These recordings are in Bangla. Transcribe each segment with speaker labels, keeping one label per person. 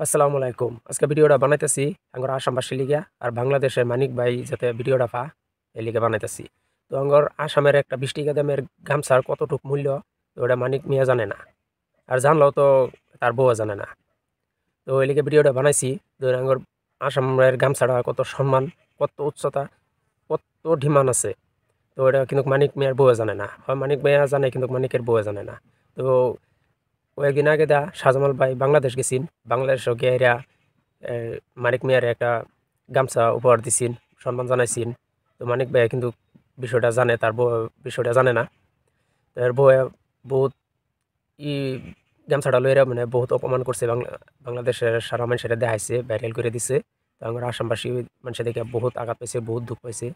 Speaker 1: আসসালামু আলাইকুম। আজকে ভিডিওটা বানাইতেছি আঙ্গর আসামবাসী লিগা আর বাংলাদেশের মানিক ভাই যাতে ভিডিওটা পা এই লিগে বানাইতেছি। তো আঙ্গর আসামের একটা 20 টাকা দামের গামছার কতটুক মূল্য তো ওটা মানিক মিয়া জানে না, আর জানলেও তো তার বউও জানে না। তো ওই লিগে ভিডিওটা বানাইছি। তো আঙ্গর আসামের গামছাটা কত সম্মান, কত উচ্চতা, কত ডিমান্ড আছে, তো ওটা কিন্তু মানিক মিয়ার বউও জানে না। হয় মানিক মিয়া জানে কিন্তু মানিকের বউও জানে না। তো কয়েকদিন আগে শাহজামাল ভাই বাংলাদেশ গেছিন, বাংলাদেশও গিয়ে এরা মানিক মিয়ার একটা গামছা উপহার দিছিন, সম্মান জানাইছিন। তো মানিক ভাই কিন্তু বিষয়টা জানে, তার বউ বিষয়টা জানে না। তার বউ বহুত ই গামছাটা লইরা মানে বহুত অপমান করছে, বাংলাদেশের সারা মানুষেরা দেখাইছে, ভাইরাল করে দিছে। তো আমার আসামবাসী মানুষের দেখে বহুত আঘাত পাইছে, বহুত দুঃখ পাইছে।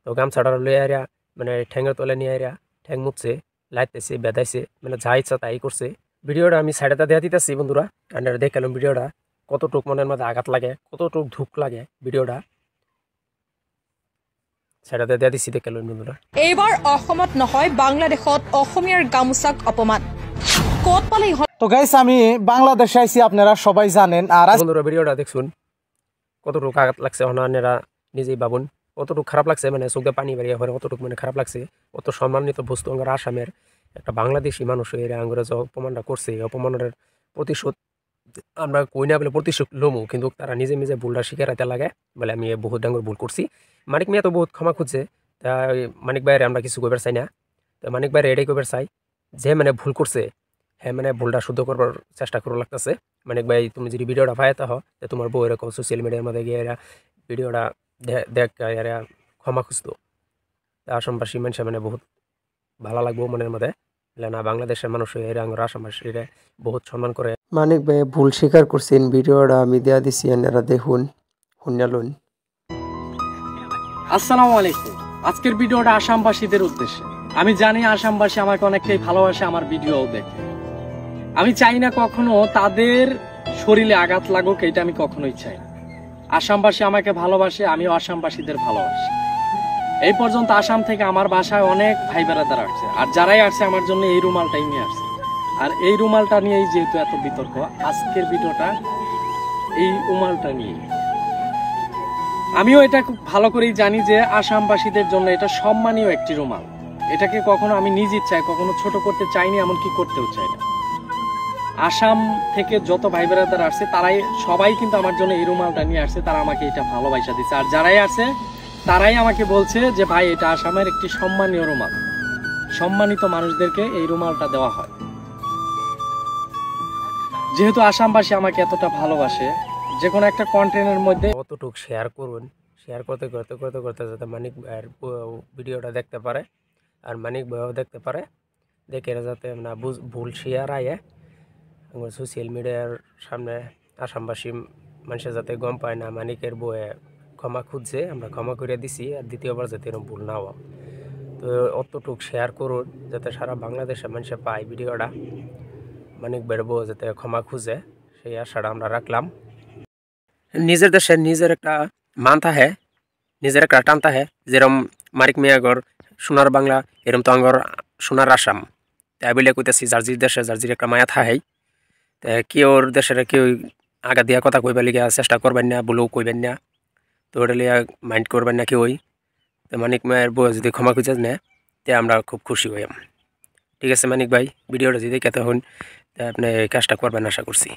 Speaker 1: তো গামছাটা লইয়া এরা মানে ঠ্যাঙের তলে নিয়ে এরা ঠ্যাং মুছছে, লাইতেছে, বেদাইছে, মানে যা ইচ্ছা তাই করছে। ভিডিওটা আমি সাইডে দেওয়া দিতেছি বন্ধুরা, আপনারা দেখালাম ভিডিওটা কতটুক মনের মধ্যে আঘাত লাগে, কতটুক দুঃখ লাগে। ভিডিওটা সাইডে দেওয়া দিচ্ছি, দেখালাম বন্ধুরা।
Speaker 2: এইবাৰ অসমত নহয় বাংলাদেশত অসমীয়াৰ গামোচাক অপমান কত পালেই হয়।
Speaker 3: তো গাইস আমি বাংলাদেশে আইছি, আপনারা সবাই জানেন। আর
Speaker 1: বন্ধুরা ভিডিওটা দেখুন, কতটুক আঘাত লাগছে আপনারা নিজেই ভাবুন, কতটুকু খারাপ লাগছে, মানে চোখে পানি বেরিয়ে পড়ে, কতটুকু মানে খারাপ লাগছে। কত সম্মানিত বস্তু আমার আসামের একটা বাংলাদেশি মানুষ এরা আঙ্গুরে যে অপমানটা করছে, অপমানের প্রতিশোধ আমরা কই না বলে প্রতিশোধ লমু, কিন্তু তারা নিজে নিজে ভুলটা স্বীকারাইতে লাগে বলে আমি বহুত ডাঙ্গর ভুল করছি। মানিক মিয়া তো বহুত ক্ষমা খুঁজছে, তা মানিক ভাইয়ের আমরা কিছু কইবার চাই না। তো মানিক ভাইয়ের এটাই কইবার চাই যে মানে ভুল করছে, হ্যাঁ মানে ভুলটা শুদ্ধ করবার চেষ্টা করা লাগতেছে। মানিক ভাই তুমি যদি ভিডিওটা পাইতে হো, তোমার বউ এরকম সোশ্যাল মিডিয়ার মধ্যে গিয়ে এরা ভিডিওটা দেখ এরা ক্ষমা খুঁজতো। তা আসামবাসী মানুষের মানে বহুত ভালো লাগবো মনের মধ্যে, না বাংলাদেশের মানুষ এরা আঙ্গুর আসামবাসীরা বহুত সম্মান করে। মানিক ভাই ভুল স্বীকার করছেন, ভিডিওটা আমি দেয়া দিছি, এনারা দেখুন, শুনলুন।
Speaker 4: আসসালামু আলাইকুম। আজকের ভিডিওটা আসামবাসীদের উদ্দেশ্যে। আমি জানি আসামবাসী আমাকে অনেকটাই ভালোবাসে, আমার ভিডিও দেখে। আমি চাই না কখনো তাদের শরীরে আঘাত লাগুক, এটা আমি কখনোই চাই না। আসামবাসী আমাকে ভালোবাসে, আমিও আসামবাসীদের ভালোবাসি। এই পর্যন্ত আসাম থেকে আমার বাসায় অনেক ভাই বেড়াদার আসছে, আর যারাই আসছে আমার জন্য এই রুমালটাই নিয়ে আসছে। আর এই রুমালটা নিয়েই যেহেতু এত বিতর্ক, আজকের ভিডিওটা এই রুমালটা নিয়ে। আমিও এটা খুব ভালো করেই জানি যে আসামবাসীদের জন্য এটা সম্মানীয় একটি রুমাল। এটাকে কখনো আমি নিজ ইচ্ছায় কখনো ছোট করতে চাইনি, এমনকি করতেও চাই না। আসাম থেকে যত ভাই বেড়াদার আসছে তারাই সবাই কিন্তু আমার জন্য এই রুমালটা নিয়ে আসছে, তারা আমাকে এটা ভালোবাসা দিচ্ছে। আর যারাই আছে তারাই আমাকে বলছে যে ভাই এটা আসামের একটি সম্মানীয় রুমাল, সম্মানিত মানুষদেরকে এই রুমালটা দেওয়া হয়। যেহেতু আসামবাসী আমাকে এতটা ভালোবাসে, যে কোনো একটা কন্টেন্টের মধ্যে
Speaker 1: কতটুকু শেয়ার করুন, শেয়ার করতে করতে করতে করতে যাতে মানিক ভাইয়ের ভিডিওটা দেখতে পারে আর মানিক ভাইও দেখতে পারে, দেখে যাতে না ভুল শেয়ার আয়ে আমার সোশ্যাল মিডিয়ার সামনে আসামবাসী মানুষের যাতে গম পায় না মানিকের বউয়ে ক্ষমা খুঁজছে, আমরা ক্ষমা করে দিছি, আর দ্বিতীয়বার যাতে এরকম ভুল না হয়। তো অতটুক শেয়ার করুন যাতে সারা বাংলাদেশের মানুষে পায় ভিডিওটা, মানিক ভাইয়ের বউ যাতে ক্ষমা খুঁজে, সেই আশাটা আমরা রাখলাম। নিজের দেশে নিজের একটা মান থাকে, নিজের একটা টান থাকে, যেরকম মানিক মিয়াগর সোনার বাংলা, এরম তো আঙ্গর সোনার আসাম। তাই বলে কইতেছি জার্জির দেশে জার্জির একটা মায়া থাকেই। কেউর দেশের কেউ আগা দিয়া কথা কইবার লিগে চেষ্টা করবেন না, বলেও কইবেন না। তো ওটা লিয়া মাইন্ড করবেন না কেউই। তো মানিক মায়ের বউ যদি ক্ষমা খুঁজে নেয় তে আমরা খুব খুশি হইম। ঠিক আছে মানিক ভাই, ভিডিওটা যদি দেখতে হন তা আপনি এই কাজটা করবেন আশা করছি।